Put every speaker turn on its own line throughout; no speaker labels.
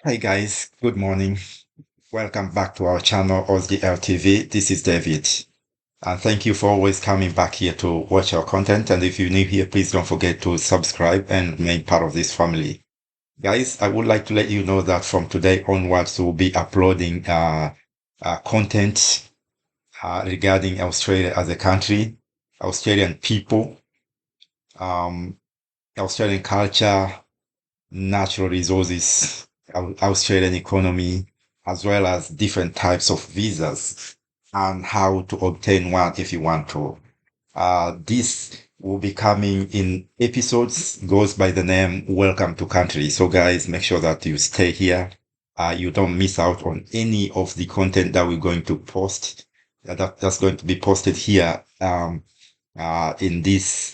Hi guys, good morning. Welcome back to our channel Aussie LTV. This is David. And thank you for always coming back here to watch our content. And if you're new here, please don't forget to subscribe and remain part of this family. Guys, I would like to let you know that from today onwards, we'll be uploading content regarding Australia as a country, Australian people, um, Australian culture, natural resources, Australian economy, as well as different types of visas and how to obtain one if you want to. This will be coming in episodes, goes by the name Welcome to Country. So guys, make sure that you stay here. You don't miss out on any of the content that we're going to post. That's going to be posted here in these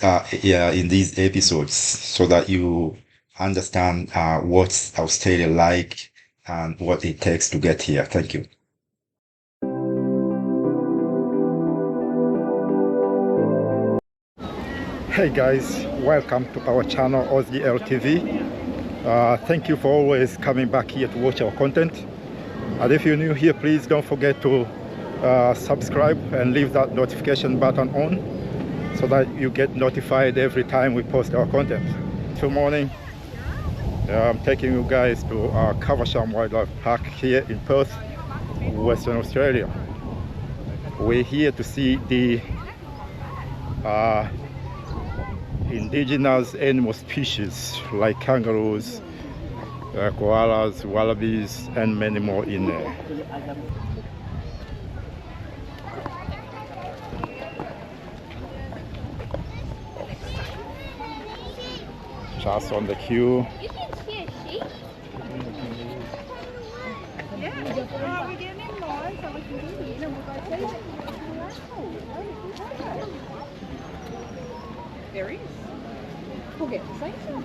episodes so that you understand what's Australia like and what it takes to get here. Thank you. Hey guys, welcome to our channel Aussie LTV. Thank you for always coming back here to watch our content. And if you're new here, please don't forget to subscribe and leave that notification button on so that you get notified every time we post our content. Good morning. I'm taking you guys to Caversham Wildlife Park here in Perth, Western Australia. We're here to see the indigenous animal species like kangaroos, koalas, wallabies, and many more in there. Just on the queue.
There is. We'll get the same thing.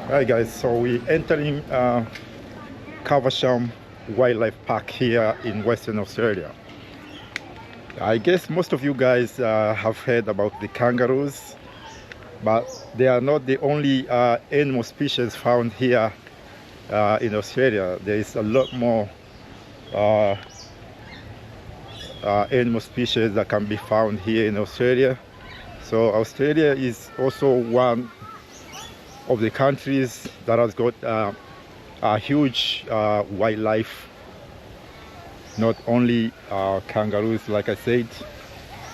Right guys, so we're entering Caversham Wildlife Park here in Western Australia. I guess most of you guys have heard about the kangaroos, but they are not the only animal species found here in Australia. There is a lot more animal species that can be found here in Australia. So Australia is also one of the countries that has got a huge wildlife, not only kangaroos like I said.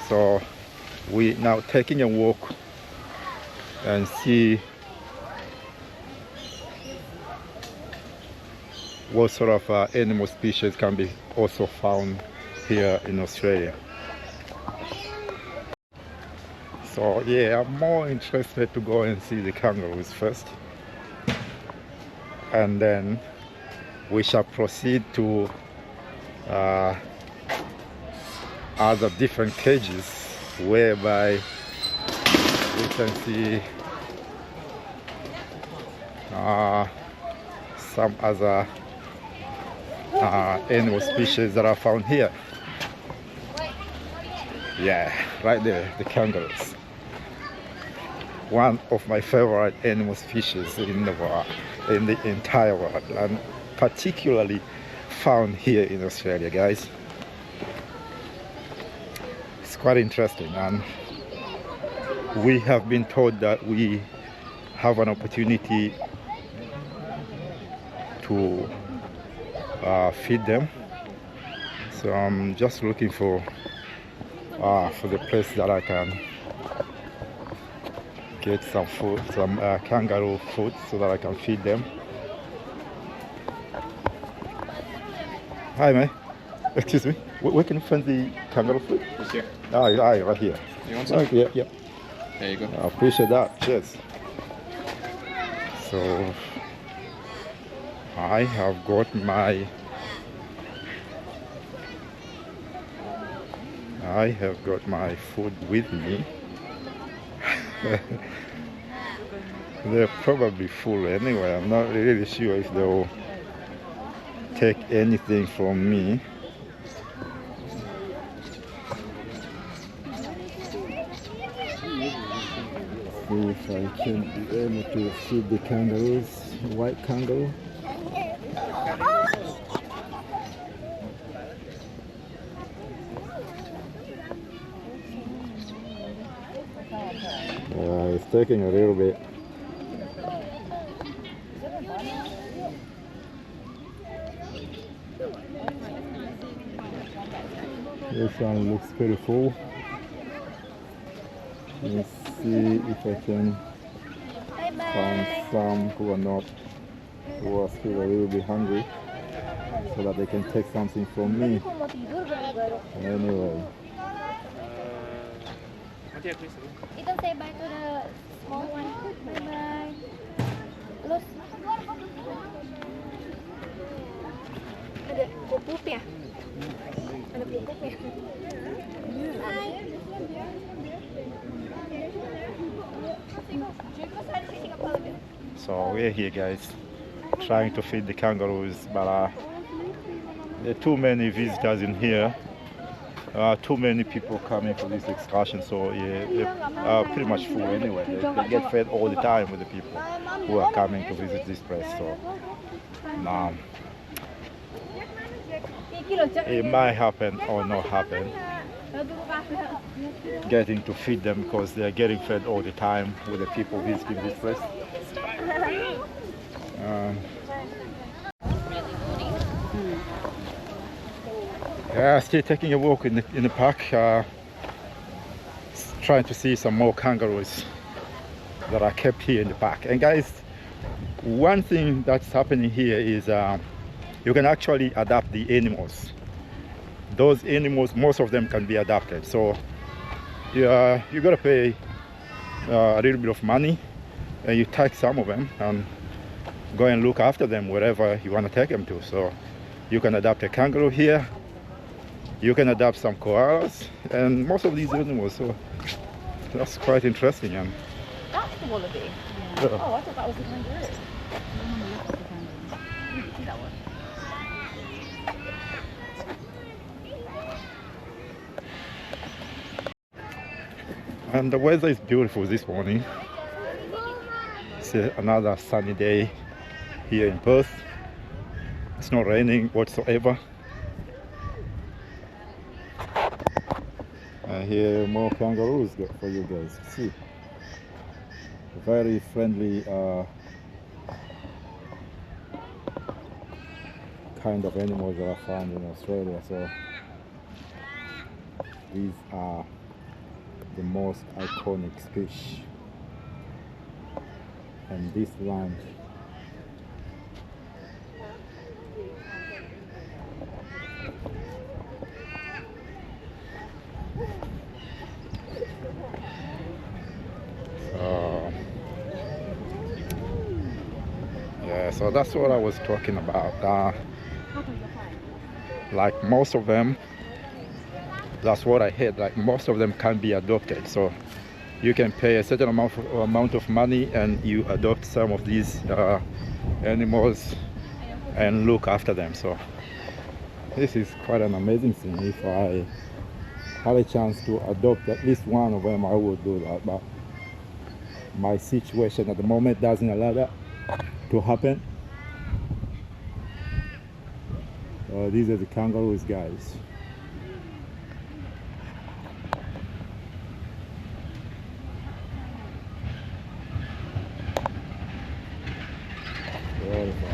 So we're now taking a walk and see what sort of animal species can be also found here in Australia. So yeah, I'm more interested to go and see the kangaroos first, and then we shall proceed to other different cages whereby we can see some other animal species that are found here. Yeah, right there, the kangaroos. One of my favorite animal species in the world, in the entire world, and particularly found here in Australia, guys. It's quite interesting, and we have been told that we have an opportunity to feed them. So I'm just looking for the place that I can get some food, some kangaroo food, so that I can feed them. Hi, man. Excuse me. Where can you find the kangaroo food?
Just here.
Aye, right here.
You want some?
Okay, yeah.
There you go.
I appreciate that. Cheers. So I have got my food with me. They're probably full anyway. I'm not really sure if they'll take anything from me.
see if I can be able to feed the kangaroos, white kangaroo. It's taking a little bit. This one looks pretty full. Let's see if I can find some who are still a little bit hungry, so that they can take something from me. Anyway.
You can say bye to the small one. Bye bye. Look. Ada pupuknya. Ada pupuknya. Bye.
So we're here, guys, trying to feed the kangaroos, but there are too many visitors in here. Too many people coming for this excursion, so yeah, they're pretty much full anyway. They get fed all the time with the people who are coming to visit this place. So it might happen or not happen, getting to feed them, because they're getting fed all the time with the people visiting this place. Yeah, still taking a walk in the park, trying to see some more kangaroos that are kept here in the park. And guys, one thing that's happening here is you can actually adapt the animals. Those animals, most of them can be adapted. So yeah, you gotta pay a little bit of money, and you take some of them and go and look after them wherever you want to take them to. So you can adapt a kangaroo here. You can adopt some koalas and most of these animals, so that's quite interesting. And
That's the wallaby.
yeah.
Oh, I thought that was the kangaroo. See that one?
And the weather is beautiful this morning. It's another sunny day here in Perth. It's not raining whatsoever. And here more kangaroos for you guys to see. Very friendly kind of animals that are found in Australia. So these are the most iconic fish. And this land yeah, so that's what I was talking about. Like most of them, that's what I heard, like most of them can be adopted. So you can pay a certain amount of money and you adopt some of these animals and look after them. So this is quite an amazing thing. If I had a chance to adopt at least one of them, I would do that, but my situation at the moment doesn't allow that to happen. These are the kangaroos, guys. Beautiful.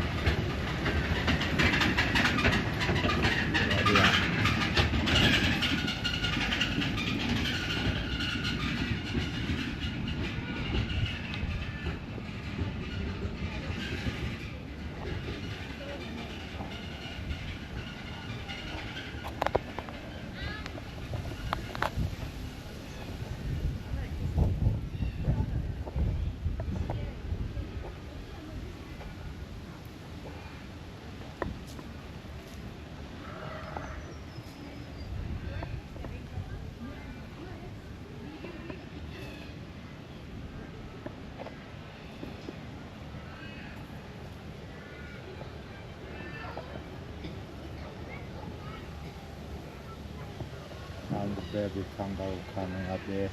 And the baby kangaroo coming up there.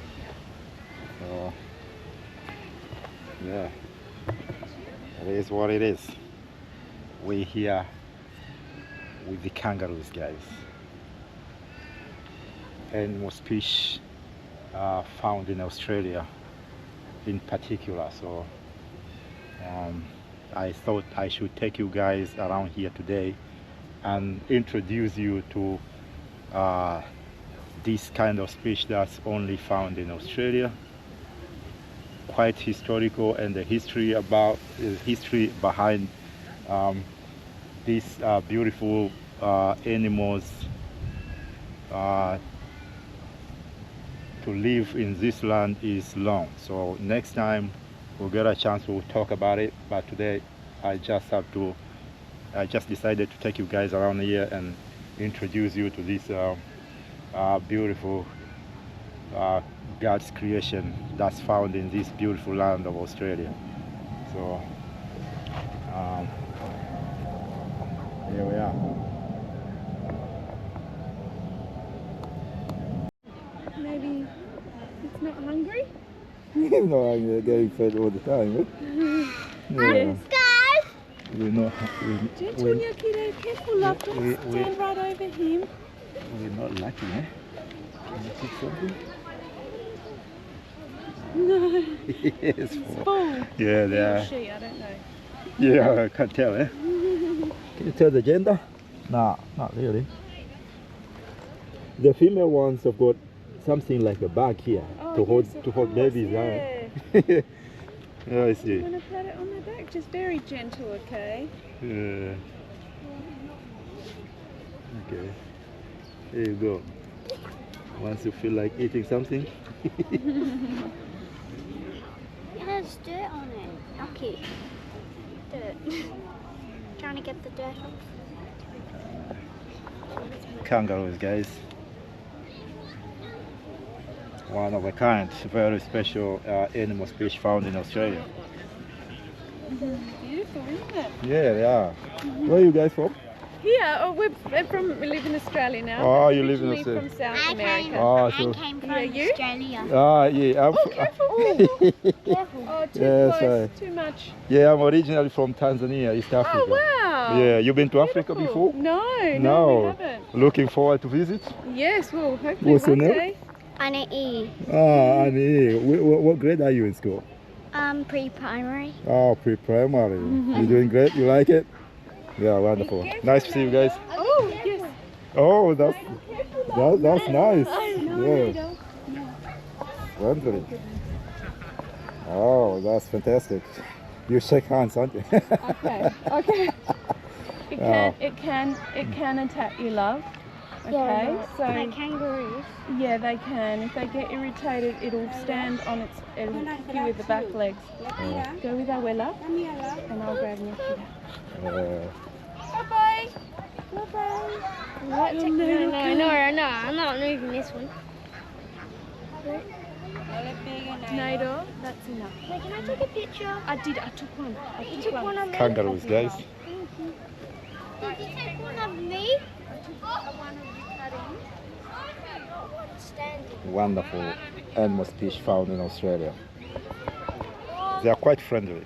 So Yeah, it is what it is. We're here with the kangaroos, guys. Animal species found in Australia in particular. So I thought I should take you guys around here today and introduce you to this kind of species that's only found in Australia. Quite historical, and the history behind these beautiful animals to live in this land is long. So next time we'll get a chance, we'll talk about it. But today I just decided to take you guys around here and introduce you to this beautiful God's creation that's found in this beautiful land of Australia. So here we are.
Maybe it's not hungry?
No, I'm getting fed all the time. Eh? Yeah.
Guys!
We're not,
Gentle, Yakito. Careful, love. Don't stand right over him.
we're not lucky, eh? Can you pick something?
No.
Yes.
Full.
Yeah, they
He or
are.
she, I don't know.
Yeah, I can't tell, eh? Can you tell the gender? No, not really. The female ones have got something like a bag here
Oh,
to hold
yes, of
to hold
course,
babies,
yeah.
right? Yeah, I
You
see.
want to pat it on the back? Just very gentle, okay?
Okay. Here you go. Once you feel like eating something.
It has dirt on it. Okay. Dirt. Trying to get the dirt off.
Kangaroos, guys. One of a kind, very special animal species found in Australia.
Beautiful, isn't it?
Yeah, they are. Where are you guys from?
Here, oh, we live in Australia now.
Oh, you live in
Originally
Australia.
from South America.
Oh,
I
so
came from
Yeah, you?
Australia.
yeah,
Oh, careful!
Careful.
Oh, too
Yes,
close, too much.
yeah, I'm originally from Tanzania, East Africa.
Oh, wow!
Yeah, you been to Africa
Beautiful.
before?
No,
No.
we haven't.
Looking forward to visit?
Yes, well, hopefully
What's your
one
name?
day.
Anna E.
Annie, what grade are you in school?
Pre-primary.
Oh, pre-primary. You're doing great? You like it? Yeah, wonderful. Nice to see you guys.
Oh, yes.
Oh, that's nice.
No,
Yeah,
no.
wonderful. Oh, that's fantastic. You shake hands, aren't you?
Okay, okay.
Oh.
It can attack you, love. Okay,
Yeah,
so
like kangaroos.
yeah, they can. If they get irritated, it'll stand on its. It'll kick you with the back legs. Go with Abuela, and I'll grab Nikita. Bye bye. Bye bye.
No, I'm not moving this one.
Nado, that's enough.
Wait, can I take a picture?
I did. I took one.
You took one of me?
Kangaroos, guys.
Did you take one of me?
Wonderful animal species found in Australia. They are quite friendly.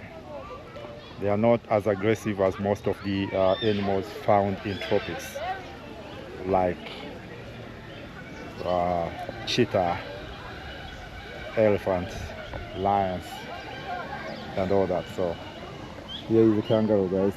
They are not as aggressive as most of the animals found in tropics, like cheetah, elephants, lions, and all that. So here is a kangaroo, guys.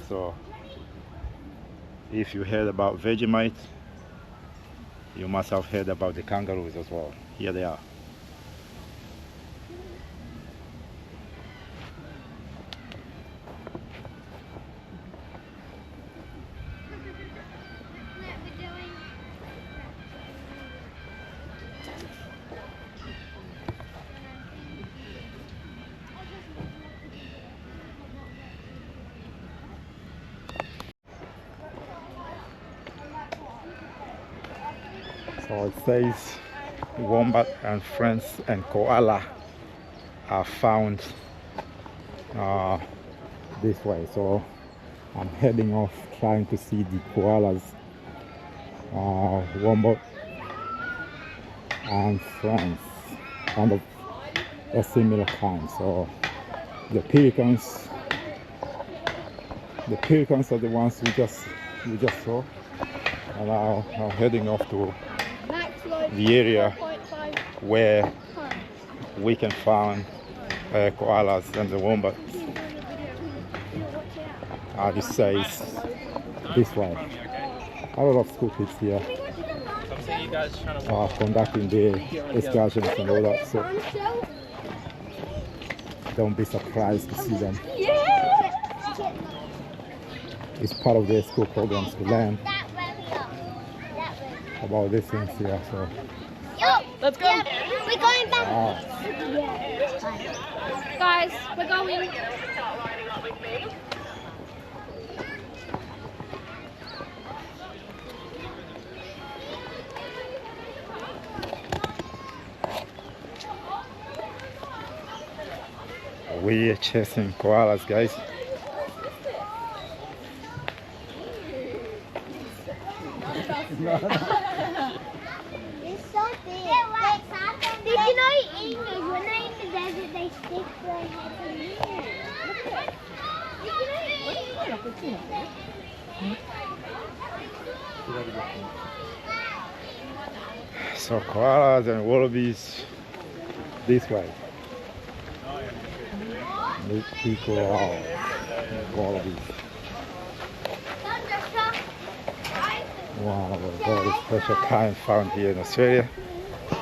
So if you heard about Vegemite, you must have heard about the kangaroos as well. Here they are. So it says wombat and friends and koala are found this way. So I'm heading off trying to see the koalas, wombat and friends, kind of a similar kind. So the pelicans are the ones we just saw, and now I'm heading off to the area where we can find koalas and the wombats. This says this way. A lot of school kids here are conducting the excursions and all that, so don't be surprised to see them. It's part of their school programs to learn about these things here. So
let's go. We're going back. Guys, we're going.
We are chasing koalas, guys.
It's so big. Did you know in English, when they're in the desert, they stick their heads in the air?
So koalas and wallabies this way. Big wallabies. One of a very special kind found here in Australia.
Look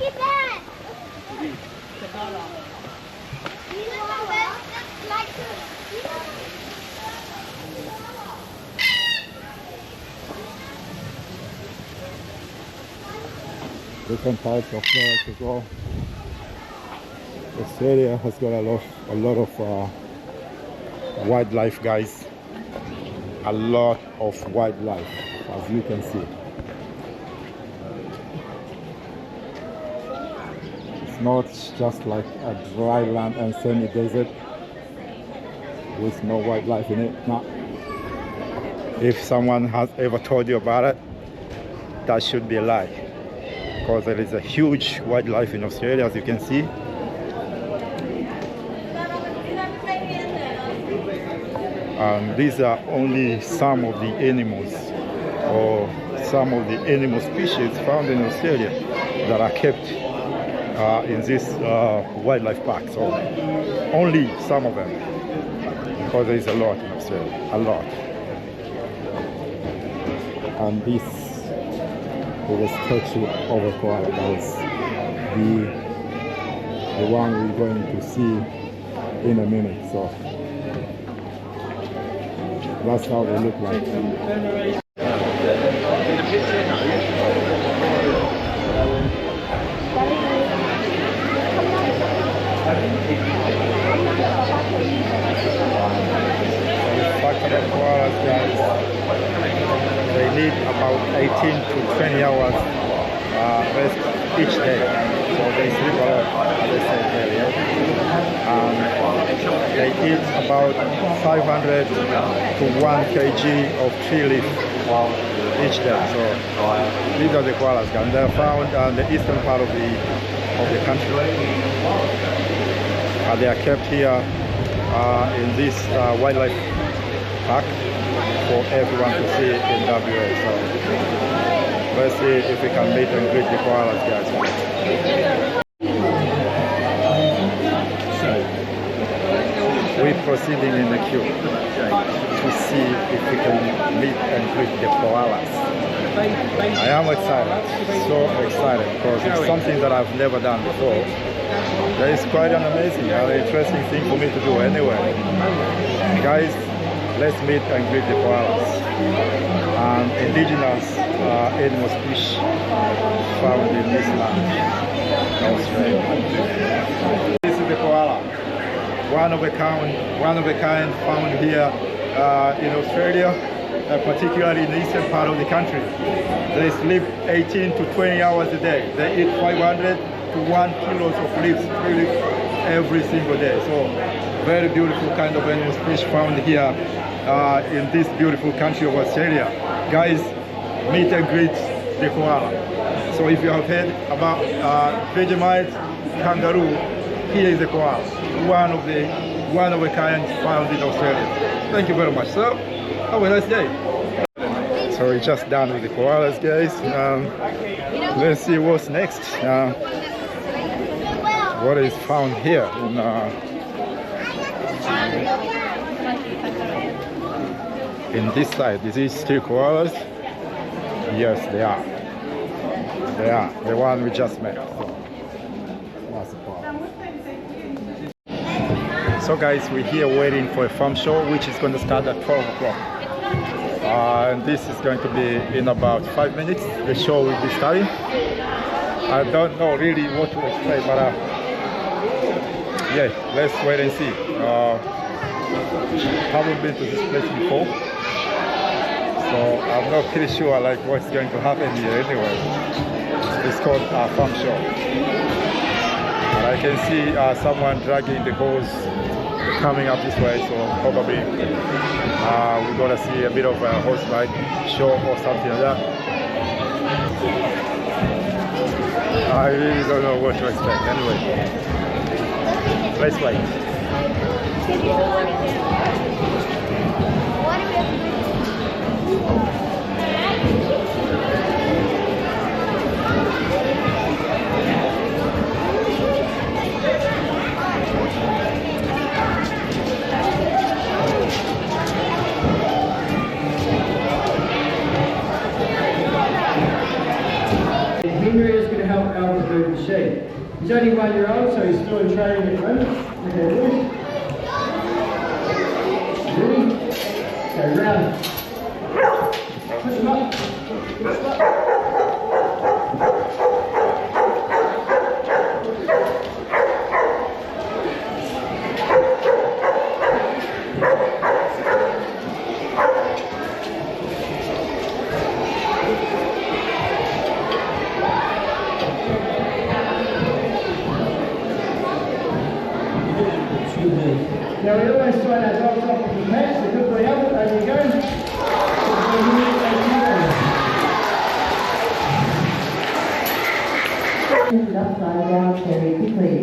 at that!
Different types of birds as well. Australia has got a lot of wildlife, guys. A lot of wildlife, as you can see. It's not just like a dry land and semi-desert with no wildlife in it. No. If someone has ever told you about it, that should be a lie, because there is a huge wildlife in Australia, as you can see. These are only some of the animals, or some of the animal species found in Australia that are kept in this wildlife park. So only some of them, because there is a lot in Australia, a lot. And this is a statue of a koala. That's the one we're going to see in a minute. So that's how they look like. Koalas, guys, they need about 18 to 20 hours rest each day. So they sleep a lot, as I said earlier. They eat about 500 to 1 kg of tree leaf each day. So these are the koalas, and they're found on the eastern part of the country. They are kept here in this wildlife park for everyone to see in WA. So let's see if we can meet and greet the koalas, guys. We're proceeding in the queue to see if we can meet and greet the koalas. I am excited, so excited, because it's something that I've never done before. That is quite an amazing and interesting thing for me to do anyway. Guys, let's meet and greet the koalas, indigenous animal species found in this land, Australia. This is the koala, one of a kind found here in Australia, particularly in the eastern part of the country. They sleep 18 to 20 hours a day. They eat 500 to 1 kilos of leaves every single day. So very beautiful kind of animal species found here in this beautiful country of Australia. Guys, meet and greet the koala. So if you have heard about Vegemite kangaroo, here is the koala, one of a kind found in Australia. Thank you very much, sir. Have a nice day. So we're just done with the koalas, guys. Let's see what's next. What is found here in this side? Is these still koalas? Yes, they are. They are the one we just met. So guys, we're here waiting for a farm show, which is going to start at 12 o'clock. And this is going to be in about 5 minutes. The show will be starting. I don't know really what to expect, but yeah, let's wait and see. Haven't been to this place before, so I'm not pretty sure like what's going to happen here anyway. It's called a farm show. And I can see someone dragging the hose coming up this way, so probably we're gonna see a bit of a horse ride show or something like that. I really don't know what to expect. Anyway, let's wait.
Henry is going to help Albert move the sheep. He's only 1 year old, so he's still in training at the moment. Okay, ready? Ready? Go round. Push him up. Push him up. Now we always try our dogs off with the mats, so good boy Albert, over you go.
Lift it upside down very quickly.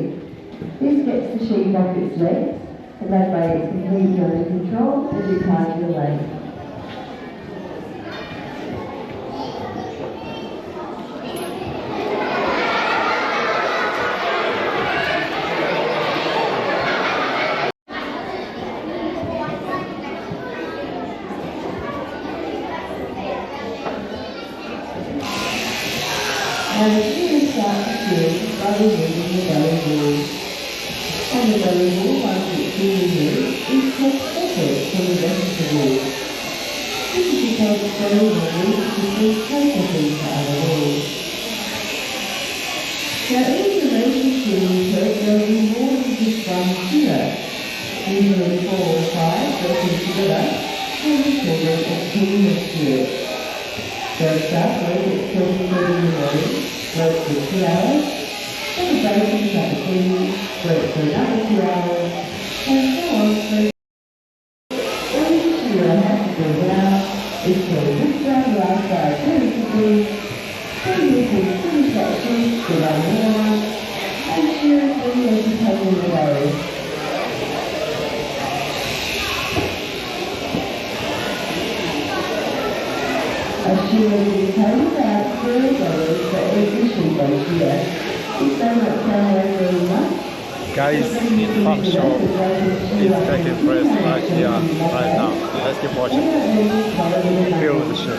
This gets the sheep off its legs, and that way it's completely under control as you tie your legs. And the sheep starts to feel by removing the belly wall. And the belly wall, once it's been removed, is kept separate from the rest of the wall. This is because the belly wall is processing for other walls. Now in relation to the there will be more than just one pillar. Usually 4 or 5 working together and the children of team of spirit. First up, wait at 20:30 in the morning, work for 2 hours, then the break is at the cleaning, work for another 2 hours, and so on. What you have to do now is to lift down the outside very quickly, then you can finish that sheet with our one, and seriously as you take in the road. She will be paid about $30 for every sheep on here. If they don't sell very much,
Guys, farm show is taking place right here, right now. Let's keep watching. Feel the show.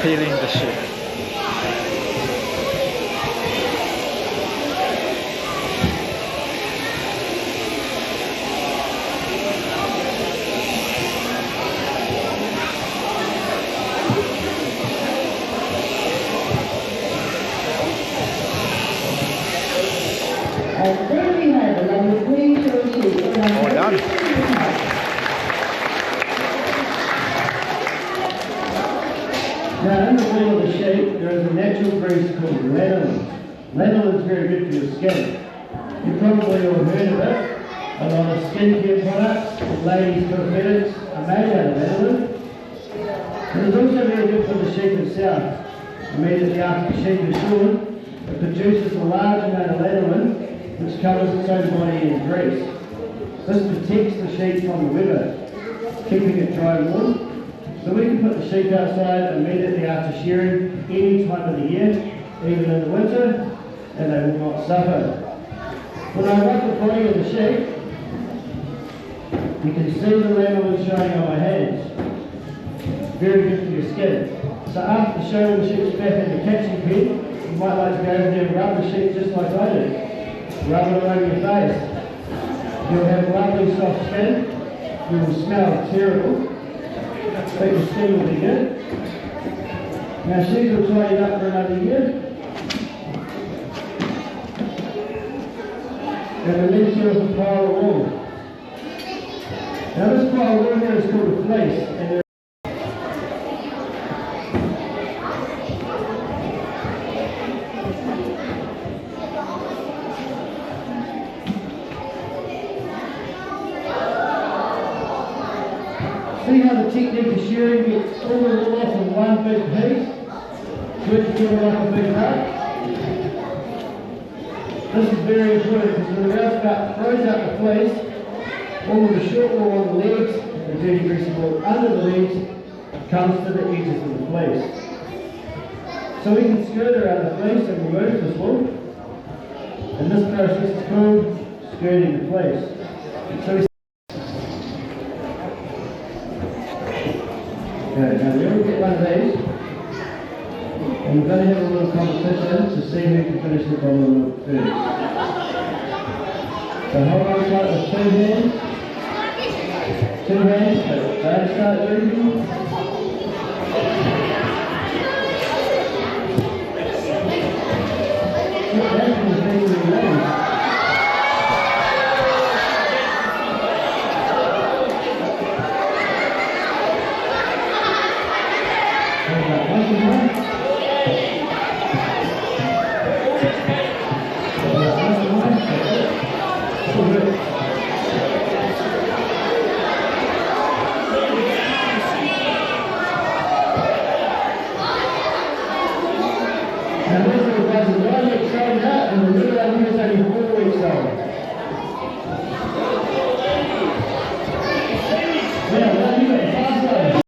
peeling the sheep.
And there we have it, like the green sheep.
All done.
Now, in the middle of the sheep, there is a natural grease called lanolin. Lanolin is very good for your skin. You probably all heard of it. A lot of skincare products, ladies' cosmetics are made out of lanolin. It is also very good for the sheep itself. Immediately after the sheep is shorn, it produces a large amount of lanolin, which covers its own body in grease. This protects the sheep from the weather, keeping it dry and warm. So we can put the sheep outside immediately after shearing any time of the year, even in the winter, and they will not suffer. When I rub the body of the sheep, you can see the lanolin showing on my hands. Very good for your skin. So after showing the sheep's back in the catching pen, you might like to go over there and rub the sheep just like I did. Rub it all over your face. You'll have lovely soft skin. You will smell terrible, but your skin will be good. Now sheep will tie you up for another year. And release you with a pile of wool. Now this pile of wool here is called a fleece. And see how the technique of shearing gets all the wool off in one big piece? Put together like a big hug. This is very important because when the rouseback throws out the fleece, all of the short wool on the legs, the dirty greasy wool under the legs, comes to the edges of the fleece. So we can skirt around the fleece and remove this wool. And this process is called skirting the fleece. So we okay, now we all get one of these. And we're going to have a little competition to see who can finish the bottle of milk first. So hold on tight with 2 hands. 2 hands, but don't start drinking. That is being released. Now this little guy's 1 week old now, and the little one here is only 4 weeks old. Yeah, well, you got fast one.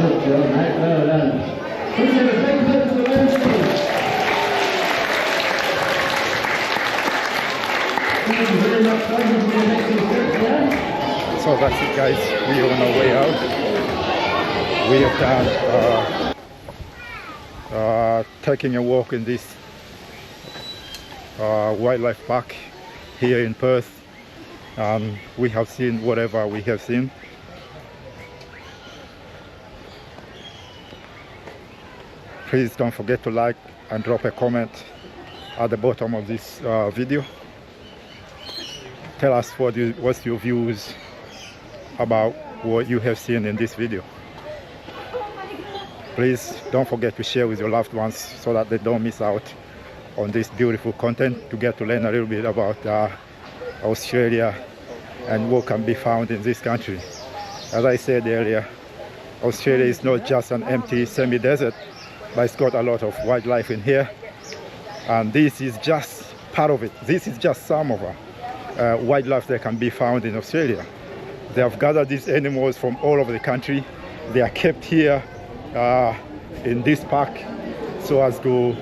Good job, mate. Well done. Let's have a big clap for the women's team. Thank you very much, guys. We're going to make some trips now.
So that's it, guys. We are on our way out. We have done taking a walk in this wildlife park here in Perth. We have seen whatever we have seen. Please don't forget to like and drop a comment at the bottom of this video. Tell us what's your views about what you have seen in this video. Please don't forget to share with your loved ones so that they don't miss out on this beautiful content, to get to learn a little bit about Australia and what can be found in this country. As I said earlier, Australia is not just an empty semi-desert, but it's got a lot of wildlife in here, and this is just part of it. This is just some of wildlife that can be found in Australia. They have gathered these animals from all over the country. They are kept here in this park so as to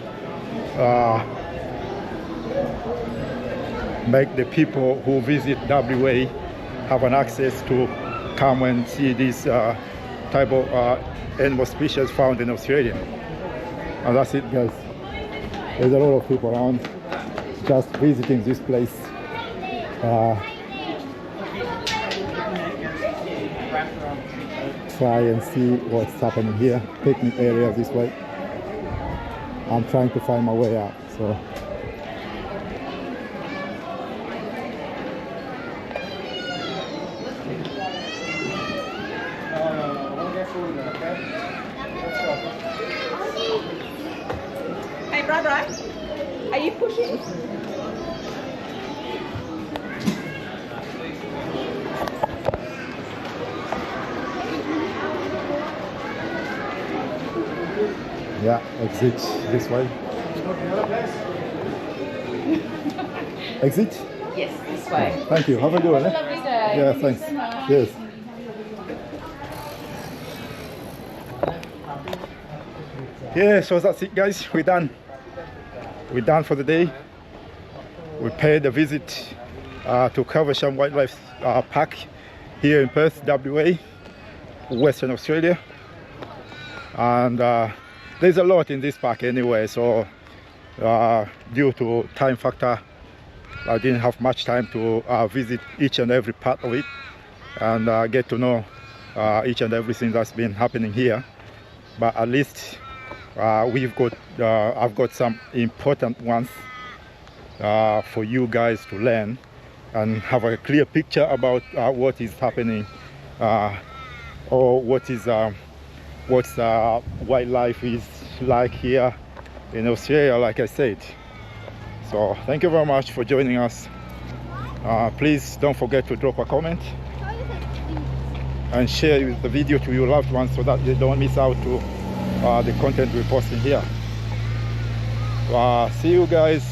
make the people who visit WA have an access to come and see this type of animal species found in Australia. And that's it, guys. There's a lot of people around just visiting this place. Try and see what's happening here. Picnic area this way. I'm trying to find my way out, so
Hey brother, are you pushing?
yeah, exit this way. Exit?
Yes, this way.
Thank you. Have a good one.
Have a lovely day.
Yeah,
Thank
thanks.
you so much.
Yes. Yeah, so that's it, guys. We're done. We're done for the day. We paid a visit to Caversham Wildlife Park here in Perth, WA, Western Australia. And there's a lot in this park anyway, so due to time factor, I didn't have much time to visit each and every part of it and get to know each and everything that's been happening here. But at least I've got some important ones for you guys to learn and have a clear picture about what is happening or what's wildlife is like here in Australia, like I said. So thank you very much for joining us. Please don't forget to drop a comment and share the video to your loved ones so that they don't miss out to the content we're posting here. See you guys